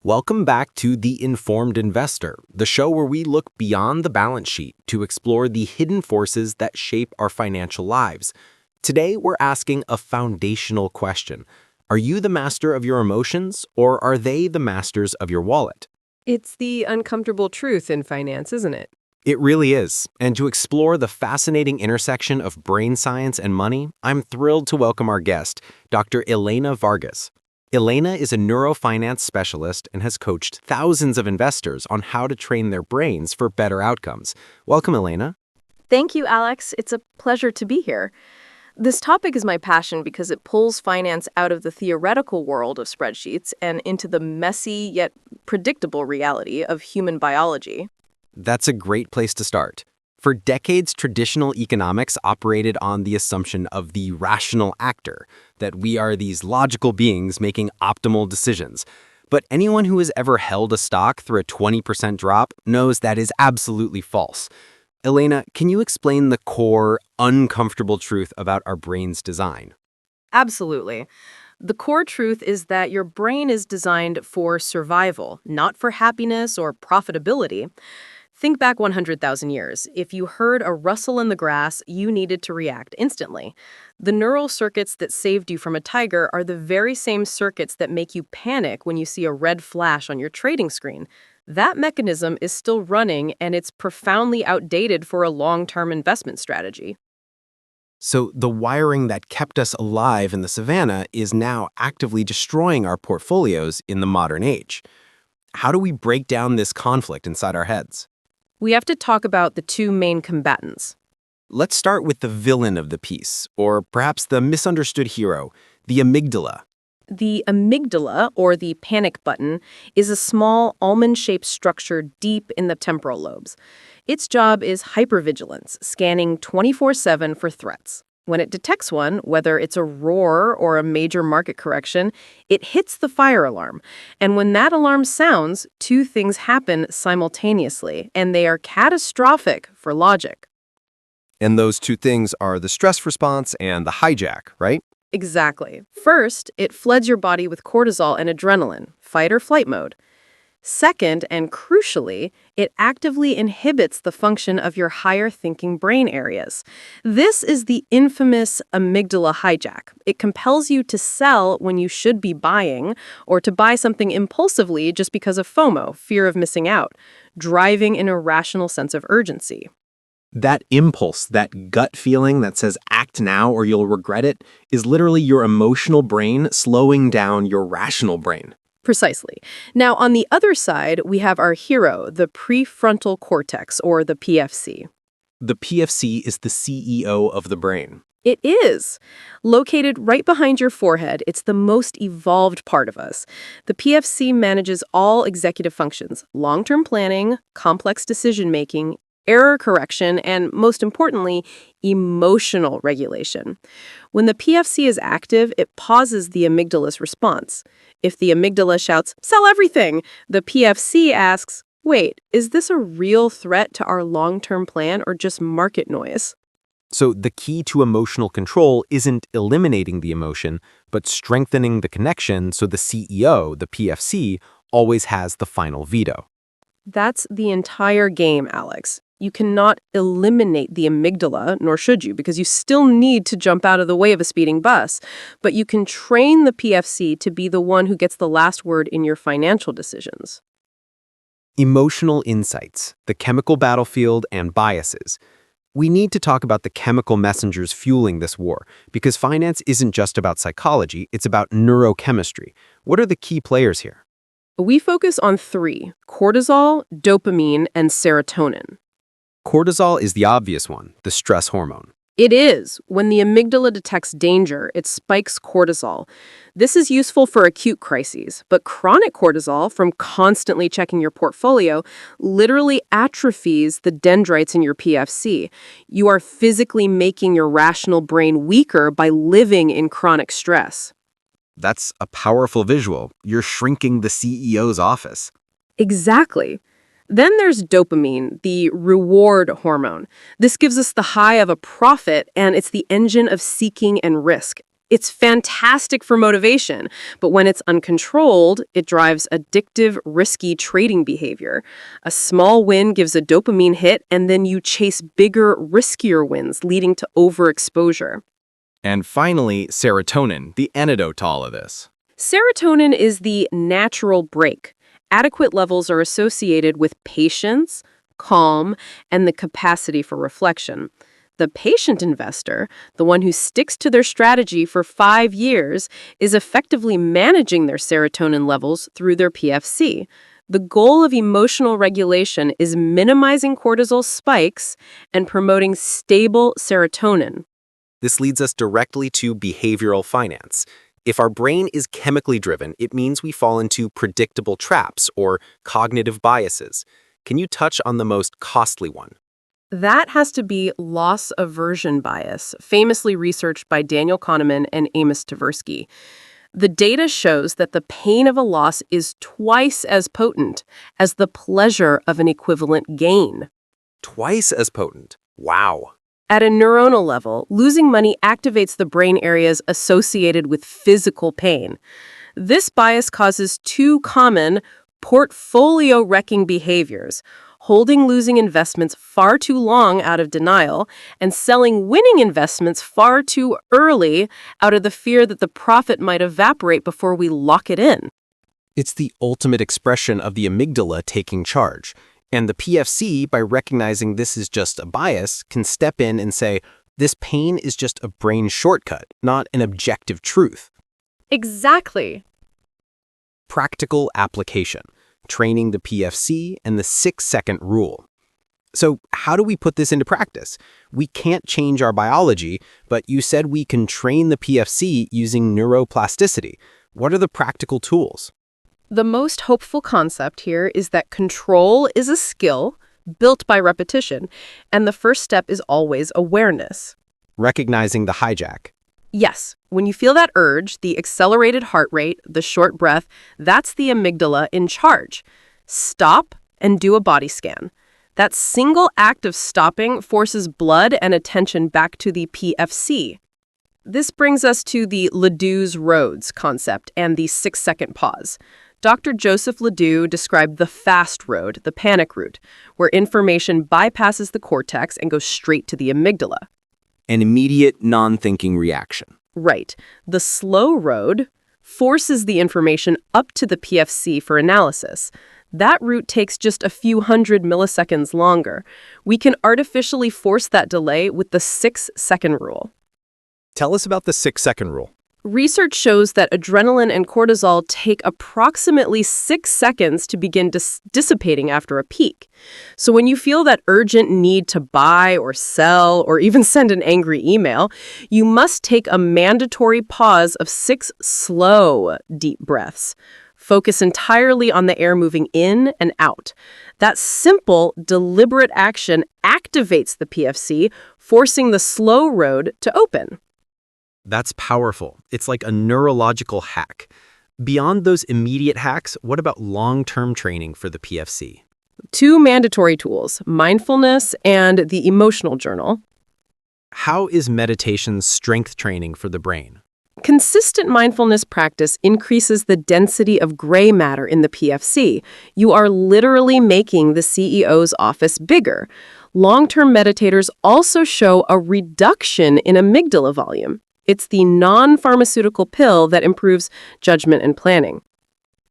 Welcome back to The Informed Investor, the show where we look beyond the balance sheet to explore the hidden forces that shape our financial lives. Today, we're asking a foundational question. Are you the master of your emotions, or are they the masters of your wallet? It's the uncomfortable truth in finance, isn't it? It really is. And to explore the fascinating intersection of brain science and money, I'm thrilled to welcome our guest, Dr. Elena Vargas. Elena is a neurofinance specialist and has coached thousands of investors on how to train their brains for better outcomes. Welcome, Elena. Thank you, Alex. It's a pleasure to be here. This topic is my passion because it pulls finance out of the theoretical world of spreadsheets and into the messy yet predictable reality of human biology. That's a great place to start. For decades, traditional economics operated on the assumption of the rational actor, that we are these logical beings making optimal decisions. But anyone who has ever held a stock through a 20% drop knows that is absolutely false. Elena, can you explain the core, uncomfortable truth about our brain's design? Absolutely. The core truth is that your brain is designed for survival, not for happiness or profitability. Think back 100,000 years. If you heard a rustle in the grass, you needed to react instantly. The neural circuits that saved you from a tiger are the very same circuits that make you panic when you see a red flash on your trading screen. That mechanism is still running, and it's profoundly outdated for a long-term investment strategy. So the wiring that kept us alive in the savannah is now actively destroying our portfolios in the modern age. How do we break down this conflict inside our heads? We have to talk about the two main combatants. Let's start with the villain of the piece, or perhaps the misunderstood hero, the amygdala. The amygdala, or the panic button, is a small almond-shaped structure deep in the temporal lobes. Its job is hypervigilance, scanning 24/7 for threats. When it detects one, whether it's a roar or a major market correction, it hits the fire alarm. And when that alarm sounds, two things happen simultaneously, and they are catastrophic for logic. And those two things are the stress response and the hijack, right? Exactly. First, it floods your body with cortisol and adrenaline, fight or flight mode. Second, and crucially, it actively inhibits the function of your higher thinking brain areas. This is the infamous amygdala hijack. It compels you to sell when you should be buying, or to buy something impulsively just because of FOMO, fear of missing out, driving an irrational sense of urgency. That impulse, that gut feeling that says act now or you'll regret it, is literally your emotional brain slowing down your rational brain. Precisely. Now, on the other side, we have our hero, the prefrontal cortex, or the PFC. The PFC is the CEO of the brain. It is. Located right behind your forehead, it's the most evolved part of us. The PFC manages all executive functions: long-term planning, complex decision-making, error correction, and most importantly, emotional regulation. When the PFC is active, it pauses the amygdala's response. If the amygdala shouts, "Sell everything," the PFC asks, "Wait, is this a real threat to our long-term plan or just market noise?" So the key to emotional control isn't eliminating the emotion, but strengthening the connection so the CEO, the PFC, always has the final veto. That's the entire game, Alex. You cannot eliminate the amygdala, nor should you, because you still need to jump out of the way of a speeding bus. But you can train the PFC to be the one who gets the last word in your financial decisions. Emotional insights, the chemical battlefield, and biases. We need to talk about the chemical messengers fueling this war, because finance isn't just about psychology, it's about neurochemistry. What are the key players here? We focus on three: cortisol, dopamine, and serotonin. Cortisol is the obvious one, the stress hormone. It is. When the amygdala detects danger, it spikes cortisol. This is useful for acute crises, but chronic cortisol, from constantly checking your portfolio, literally atrophies the dendrites in your PFC. You are physically making your rational brain weaker by living in chronic stress. That's a powerful visual. You're shrinking the CEO's office. Exactly. Then there's dopamine, the reward hormone. This gives us the high of a profit, and it's the engine of seeking and risk. It's fantastic for motivation, but when it's uncontrolled, it drives addictive, risky trading behavior. A small win gives a dopamine hit, and then you chase bigger, riskier wins, leading to overexposure. And finally, serotonin, the antidote to all of this. Serotonin is the natural brake. Adequate levels are associated with patience, calm, and the capacity for reflection. The patient investor, the one who sticks to their strategy for 5 years, is effectively managing their serotonin levels through their PFC. The goal of emotional regulation is minimizing cortisol spikes and promoting stable serotonin. This leads us directly to behavioral finance. If our brain is chemically driven, it means we fall into predictable traps or cognitive biases. Can you touch on the most costly one? That has to be loss aversion bias, famously researched by Daniel Kahneman and Amos Tversky. The data shows that the pain of a loss is twice as potent as the pleasure of an equivalent gain. Twice as potent. Wow. At a neuronal level, losing money activates the brain areas associated with physical pain. This bias causes two common portfolio-wrecking behaviors: holding losing investments far too long out of denial, and selling winning investments far too early out of the fear that the profit might evaporate before we lock it in. It's the ultimate expression of the amygdala taking charge. And the PFC, by recognizing this is just a bias, can step in and say, this pain is just a brain shortcut, not an objective truth. Exactly. Practical application, training the PFC and the 6-second rule. So how do we put this into practice? We can't change our biology, but you said we can train the PFC using neuroplasticity. What are the practical tools? The most hopeful concept here is that control is a skill built by repetition, and the first step is always awareness. Recognizing the hijack. Yes, when you feel that urge, the accelerated heart rate, the short breath, that's the amygdala in charge. Stop and do a body scan. That single act of stopping forces blood and attention back to the PFC. This brings us to the Ledoux's roads concept and the 6-second pause. Dr. Joseph Ledoux described the fast road, the panic route, where information bypasses the cortex and goes straight to the amygdala. An immediate, non-thinking reaction. Right. The slow road forces the information up to the PFC for analysis. That route takes just a few hundred milliseconds longer. We can artificially force that delay with the 6-second rule. Tell us about the 6-second rule. Research shows that adrenaline and cortisol take approximately 6 seconds to begin dissipating after a peak. So when you feel that urgent need to buy or sell or even send an angry email, you must take a mandatory pause of 6 slow, deep breaths. Focus entirely on the air moving in and out. That simple, deliberate action activates the PFC, forcing the slow road to open. That's powerful. It's like a neurological hack. Beyond those immediate hacks, what about long-term training for the PFC? 2 mandatory tools, mindfulness and the emotional journal. How is meditation strength training for the brain? Consistent mindfulness practice increases the density of gray matter in the PFC. You are literally making the CEO's office bigger. Long-term meditators also show a reduction in amygdala volume. It's the non-pharmaceutical pill that improves judgment and planning.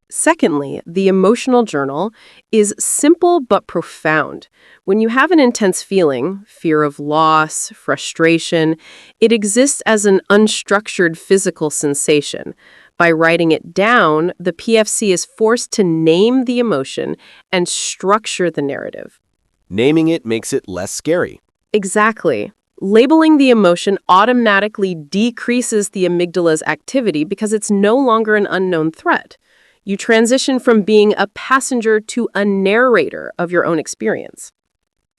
Secondly, the emotional journal is simple but profound. When you have an intense feeling, fear of loss, frustration, it exists as an unstructured physical sensation. By writing it down, the PFC is forced to name the emotion and structure the narrative. Naming it makes it less scary. Exactly. Labeling the emotion automatically decreases the amygdala's activity because it's no longer an unknown threat. You transition from being a passenger to a narrator of your own experience.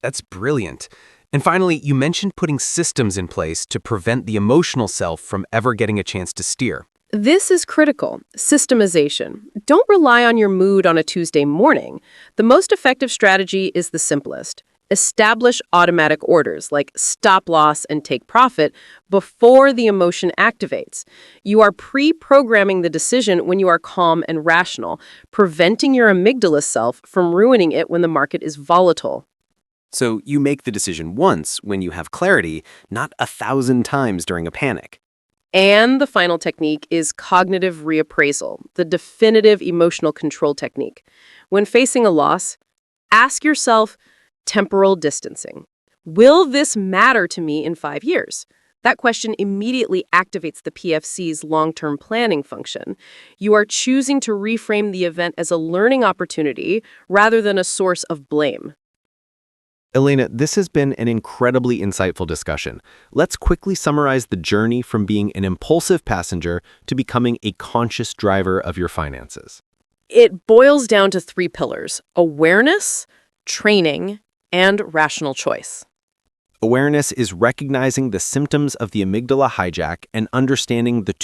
That's brilliant. And finally, you mentioned putting systems in place to prevent the emotional self from ever getting a chance to steer. This is critical. Systemization. Don't rely on your mood on a Tuesday morning. The most effective strategy is the simplest. Establish automatic orders like stop loss and take profit before the emotion activates. You are pre-programming the decision when you are calm and rational, preventing your amygdala self from ruining it when the market is volatile. So you make the decision once when you have clarity, not 1,000 times during a panic. And the final technique is cognitive reappraisal, the definitive emotional control technique. When facing a loss, ask yourself, temporal distancing. Will this matter to me in 5 years? That question immediately activates the PFC's long-term planning function. You are choosing to reframe the event as a learning opportunity rather than a source of blame. Elena, this has been an incredibly insightful discussion. Let's quickly summarize the journey from being an impulsive passenger to becoming a conscious driver of your finances. It boils down to 3 pillars: awareness, training, and rational choice. Awareness is recognizing the symptoms of the amygdala hijack and understanding the